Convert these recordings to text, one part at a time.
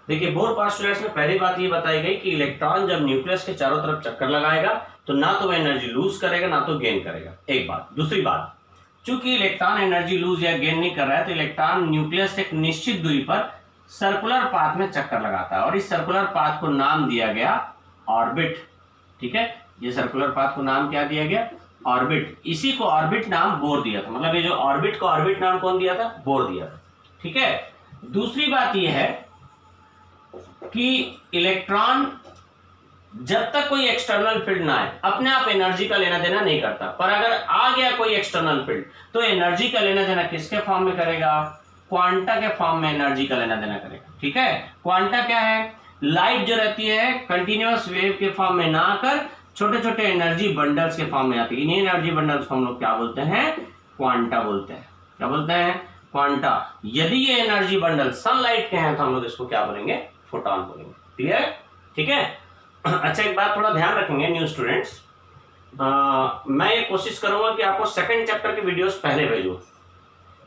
देखिए bore postulates में पहली बात ये बताई गई कि इलेक्ट्रॉन जब न्यूक्लियस के चारों तरफ चक्कर लगाएगा तो ना तो वह एनर्जी लूज करेगा ना तो गेन करेगा, एक बात। दूसरी बात, चूंकि इलेक्ट्रॉन एनर्जी लूज या गेन नहीं कर रहा है तो इलेक्ट्रॉन न्यूक्लियस से एक निश्चित दूरी पर सर्कुलर पाथ में चक्कर लगाता है और इस सर्कुलर पाथ को नाम दिया गया ऑर्बिट। ठीक है, ये सर्कुलर पाथ को नाम क्या दिया गया? ऑर्बिट। इसी को ऑर्बिट नाम बोर दिया था, मतलब ये जो ऑर्बिट को ऑर्बिट नाम कौन दिया था? बोर दिया था। ठीक है, दूसरी बात यह है कि इलेक्ट्रॉन जब तक कोई एक्सटर्नल फील्ड ना आए अपने आप एनर्जी का लेना देना नहीं करता, पर अगर आ गया कोई एक्सटर्नल फील्ड तो एनर्जी का लेना देना किसके फॉर्म में करेगा? क्वांटा के फॉर्म में एनर्जी का लेना देना करेगा। ठीक है, क्वांटा क्या है? लाइट जो रहती है कंटिन्यूअस वेव के फॉर्म में ना आकर छोटे छोटे एनर्जी बंडल्स के फॉर्म में आती है। इन्हीं एनर्जी बंडल्स को हम लोग क्या बोलते हैं? क्वांटा बोलते हैं। क्या बोलते हैं? क्वांटा। यदि ये एनर्जी बंडल सनलाइट के हैं तो हम लोग इसको क्या बोलेंगे? फोटॉन बोलेंगे। क्लियर? ठीक है। अच्छा, एक बात थोड़ा ध्यान रखेंगे न्यू स्टूडेंट्स, मैं ये कोशिश करूंगा कि आपको सेकंड चैप्टर के वीडियोस पहले भेजूं।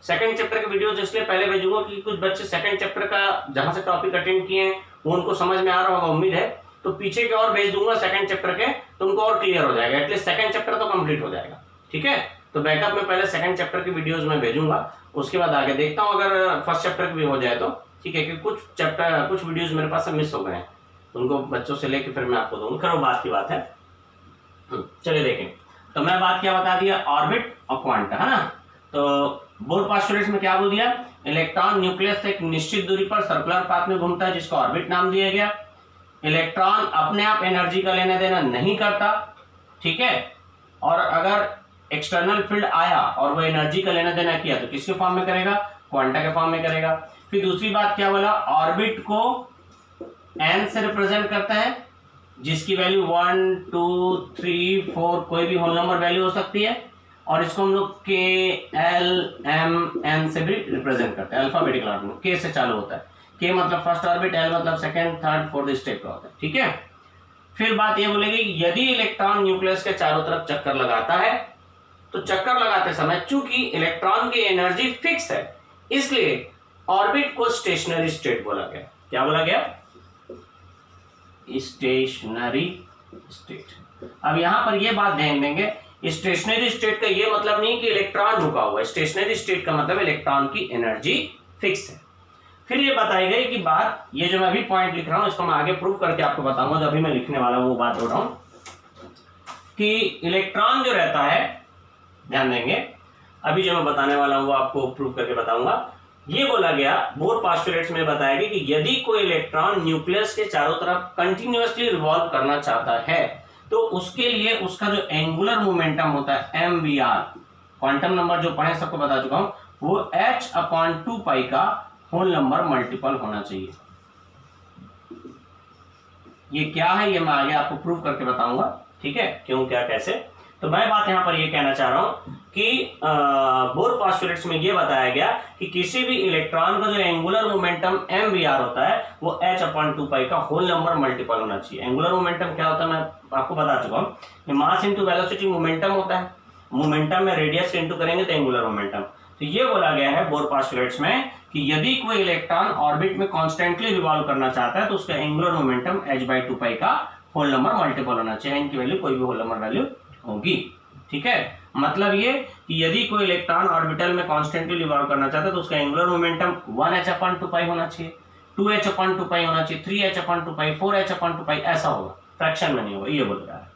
सेकंड चैप्टर के वीडियोस इसलिए पहले भेजूंगा कि कुछ बच्चे सेकंड चैप्टर का जहां से टॉपिक अटेंड किए हैं वो उनको समझ में आ रहा होगा, उम्मीद है, तो पीछे के और भेज दूंगा सेकंड चैप्टर के, तो उनको और क्लियर हो जाएगा। एटलीस्ट सेकंड चैप्टर तो कंप्लीट हो जाएगा। ठीक है, तो बैकअप में पहले सेकंड चैप्टर की वीडियोस में भेजूंगा, उसके बाद आगे देखता हूँ अगर फर्स्ट चैप्टर की भी हो जाए तो ठीक है, क्योंकि कुछ वीडियोज मेरे पास मिस हो गए हैं, उनको बच्चों से लेके फिर मैं आपको दूंगा। खैर वो बात की बात है। चलिए देखें, तो मैं बात क्या बता दिया? ऑर्बिट और क्वांटा, है ना। तो बोर पोस्टुलेट्स में क्या बोल दिया? इलेक्ट्रॉन न्यूक्लियस से एक निश्चित दूरी पर सर्कुलर पाथ में घूमता है जिसको ऑर्बिट नाम दिया गया। इलेक्ट्रॉन अपने आप एनर्जी का लेना देना नहीं करता। ठीक है, और अगर एक्सटर्नल फील्ड आया और वो एनर्जी का लेना देना किया तो किसके फॉर्म में करेगा? क्वांटा के फॉर्म में करेगा। फिर दूसरी बात क्या बोला? ऑर्बिट को n से रिप्रेजेंट करता है जिसकी वैल्यू 1 2 3 4 कोई भी होल नंबर वैल्यू हो सकती है, और इसको हम लोग k l m n से भी रिप्रेजेंट करते हैं। अल्फाबेटिकल ऑर्डर में k से चालू होता है। k मतलब फर्स्ट ऑर्बिट, l मतलब सेकंड, थर्ड, फोर्थ स्टेप का होता है। ठीक है, फिर बात ये बोलेगी यदि इलेक्ट्रॉन न्यूक्लियस के चारों तरफ चक्कर लगाता है तो चक्कर लगाते समय चूंकि इलेक्ट्रॉन की एनर्जी फिक्स है इसलिए ऑर्बिट को स्टेशनरी स्टेट बोला गया। क्या बोला गया? Stationery state. अब यहां पर यह बात ध्यान देंगे, स्टेशनरी स्टेट का यह मतलब नहीं कि इलेक्ट्रॉन रुका हुआ है। स्टेशनरी स्टेट का मतलब इलेक्ट्रॉन की एनर्जी फिक्स है। फिर ये बताई गई कि बात, ये जो मैं अभी पॉइंट लिख रहा हूं इसको मैं आगे प्रूव करके आपको बताऊंगा, जो अभी मैं लिखने वाला हूं वो बात बोल रहा हूं कि इलेक्ट्रॉन जो रहता है, ध्यान देंगे, अभी जो मैं बताने वाला हूं वो आपको प्रूव करके बताऊंगा। ये बोला गया बोर पोस्टुलेट्स में बताया गया कि यदि कोई इलेक्ट्रॉन न्यूक्लियस के चारों तरफ कंटिन्यूअसली रिवॉल्व करना चाहता है तो उसके लिए उसका जो एंगुलर मोमेंटम होता है mvr, क्वांटम नंबर जो पढ़े सबको बता चुका हूं, वो h/2π का होल नंबर मल्टीपल होना चाहिए। ये क्या है ये मैं आगे आपको प्रूव करके बताऊंगा। ठीक है, क्यों, क्या, कैसे। तो मैं बात यहां पर ये कहना चाह रहा हूं कि बोर पोस्टुलेट्स में ये बताया गया कि किसी भी इलेक्ट्रॉन का जो एंगुलर मोमेंटम mvr होता है वो h/2π का होल नंबर मल्टीपल होना चाहिए। एंगुलर मोमेंटम क्या होता है मैं आपको बता चुका हूं, मास इंटू वेलोसिटी मोमेंटम होता है। मोमेंटम में रेडियस इंटू करेंगे तो एंगुलर मोमेंटम। तो ये बोला गया है बोर पोस्टुलेट्स में कि यदि कोई इलेक्ट्रॉन ऑर्बिट में कॉन्स्टेंटली रिवॉल्व करना चाहता है तो उसका एंगुलर मोमेंटम h/2π का होल नंबर मल्टीपल होना चाहिए। इनकी वैल्यू कोई भी होल नंबर वैल्यू होगी। ठीक है, मतलब ये कि यदि कोई इलेक्ट्रॉन ऑर्बिटल में कॉन्स्टेंटली रिवॉल्व करना चाहता है तो उसका एंगुलर मोमेंटम 1h/2π होना चाहिए, 2h/2π होना चाहिए, 3h/2π, 4h/2π, ऐसा होगा, फ्रैक्शन में नहीं होगा, ये बोल रहा है।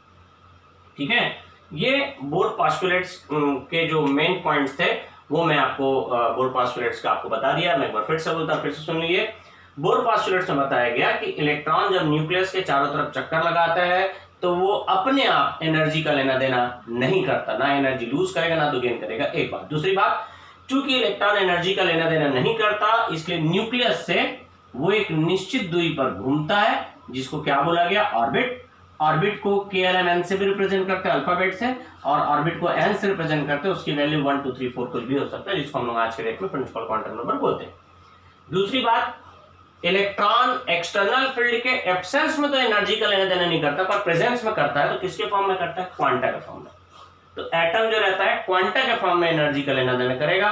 ठीक है, ये बोर पोस्टुलेट्स के जो मेन पॉइंट्स थे वो मैं आपको बोर पोस्टुलेट्स का आपको बता दिया। मैं एक बार फिर से बोलता हूं, फिर से सुन लीजिए। बोर पोस्टुलेट्स में बताया गया कि इलेक्ट्रॉन जब न्यूक्लियस के चारों तरफ चक्कर लगाता है तो वो अपने आप एनर्जी का लेना देना नहीं करता, ना एनर्जी लूज करेगा ना तो गेन करेगा, एक बात। दूसरी बात, चूंकि इलेक्ट्रॉन एनर्जी का लेना देना नहीं करता इसलिए न्यूक्लियस से वो एक निश्चित दूरी पर घूमता है जिसको क्या बोला गया? ऑर्बिट। ऑर्बिट को KLM से भी रिप्रेजेंट करते हैं अल्फाबेट से, और ऑर्बिट को n से रिप्रेजेंट करते हैं, उसकी वैल्यू 1 2 3 4 कुछ भी हो सकता है, जिसको हम लोग आज के डेट में प्रिंसिपल क्वांटम नंबर बोलते हैं। दूसरी बात, इलेक्ट्रॉन एक्सटर्नल फील्ड के एब्सेंस में तो एनर्जी का लेना देना नहीं करता, पर प्रेजेंस में करता है। तो किसके फॉर्म में करता है? क्वांटा के फॉर्म में। तो एटम जो रहता है क्वांटा के फॉर्म में एनर्जी का लेना देना करेगा।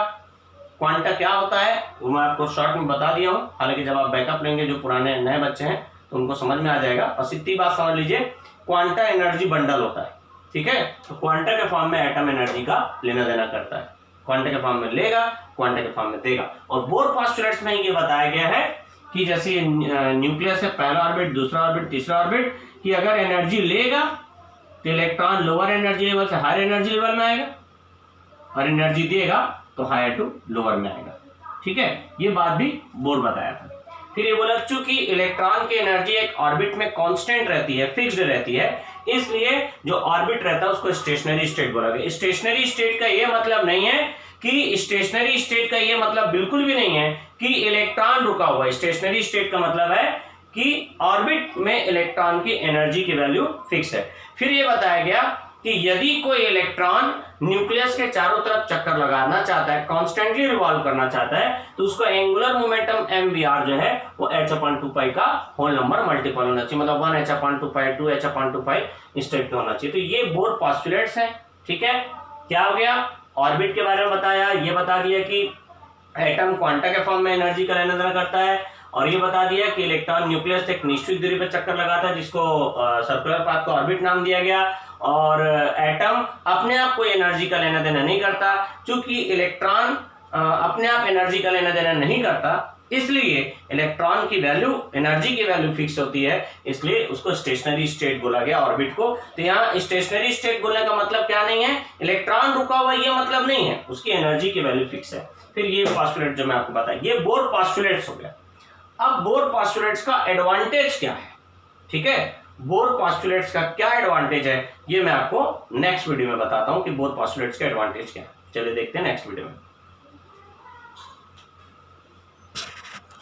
क्वांटा क्या होता है वो मैं आपको शॉर्ट में बता दिया हूं, हालांकि जब आप बैकअप लेंगे जो पुराने नए बच्चे हैं तो उनको समझ में आ जाएगा। बस इतनी बात समझ लीजिए, क्वांटा एनर्जी बंडल होता है, ठीक है। तो क्वांटा के फॉर्म में एटम एनर्जी का लेना देना करता है, क्वांटा के फॉर्म में लेगा, क्वांटा के फॉर्म में देगा। और बोर पोस्टुलेट्स में ये बताया गया है कि जैसे न्यूक्लियस है, पहला ऑर्बिट, दूसरा ऑर्बिट, तीसरा ऑर्बिट, कि अगर एनर्जी लेगा तो इलेक्ट्रॉन लोअर एनर्जी लेवल से हायर एनर्जी लेवल में आएगा, और एनर्जी देगा तो हायर टू लोअर में आएगा, ठीक है। ये बात भी बोर बताया था। फिर ये बोला चूंकि इलेक्ट्रॉन की एनर्जी एक ऑर्बिट में कांस्टेंट रहती है, फिक्स्ड रहती है, इसलिए जो ऑर्बिट रहता है उसको स्टेशनरी स्टेट बोला गया। स्टेशनरी स्टेट का ये मतलब नहीं है कि स्टेशनरी स्टेट का ये मतलब बिल्कुल भी नहीं है कि इलेक्ट्रॉन रुका हुआ है। स्टेशनरी स्टेट का मतलब है कि ऑर्बिट में इलेक्ट्रॉन की एनर्जी की वैल्यू फिक्स है। फिर ये बताया गया कि यदि कोई इलेक्ट्रॉन न्यूक्लियस के चारों तरफ चक्कर लगाना चाहता है, कॉन्स्टेंटली रिवॉल्व करना चाहता है, तो उसको एंगुलर मोमेंटम mvr जो है वो h/2π का होल नंबर मल्टीपल होना चाहिए, मतलब 1h/2π 2h/2π इस टाइप का होना चाहिए। तो ये बोर पोस्टुलेट्स हैं, ठीक है। क्या हो गया, ऑर्बिट के बारे में बताया, ये बता दिया कि एटम क्वांटा के फॉर्म में एनर्जी का लेना देना करता है, और ये बता दिया कि इलेक्ट्रॉन न्यूक्लियस एक निश्चित दूरी पर चक्कर लगाता है जिसको सर्कुलर पाथ को ऑर्बिट नाम दिया गया, और एटम अपने आप कोई एनर्जी का लेना देना नहीं करता। चूंकि इलेक्ट्रॉन अपने आप एनर्जी का लेना देना नहीं करता, इसलिए इलेक्ट्रॉन की वैल्यू, एनर्जी की वैल्यू फिक्स होती है, इसलिए उसको स्टेशनरी स्टेट बोला गया ऑर्बिट को। तो यहाँ स्टेशनरी स्टेट बोलने का मतलब क्या नहीं है, इलेक्ट्रॉन रुका हुआ ये मतलब नहीं है, उसकी एनर्जी की वैल्यू फिक्स है। फिर ये पोस्टुलेट जो मैं आपको बताया, ये बोर पोस्टुलेट्स हो गया। अब बोर पोस्टुलेट्स का एडवांटेज क्या है, ठीक है, बोर पोस्टुलेट्स का क्या एडवांटेज है ये मैं आपको नेक्स्ट वीडियो में बताता हूं कि बोर पोस्टुलेट्स का एडवांटेज क्या है। चलिए देखते हैं नेक्स्ट वीडियो में।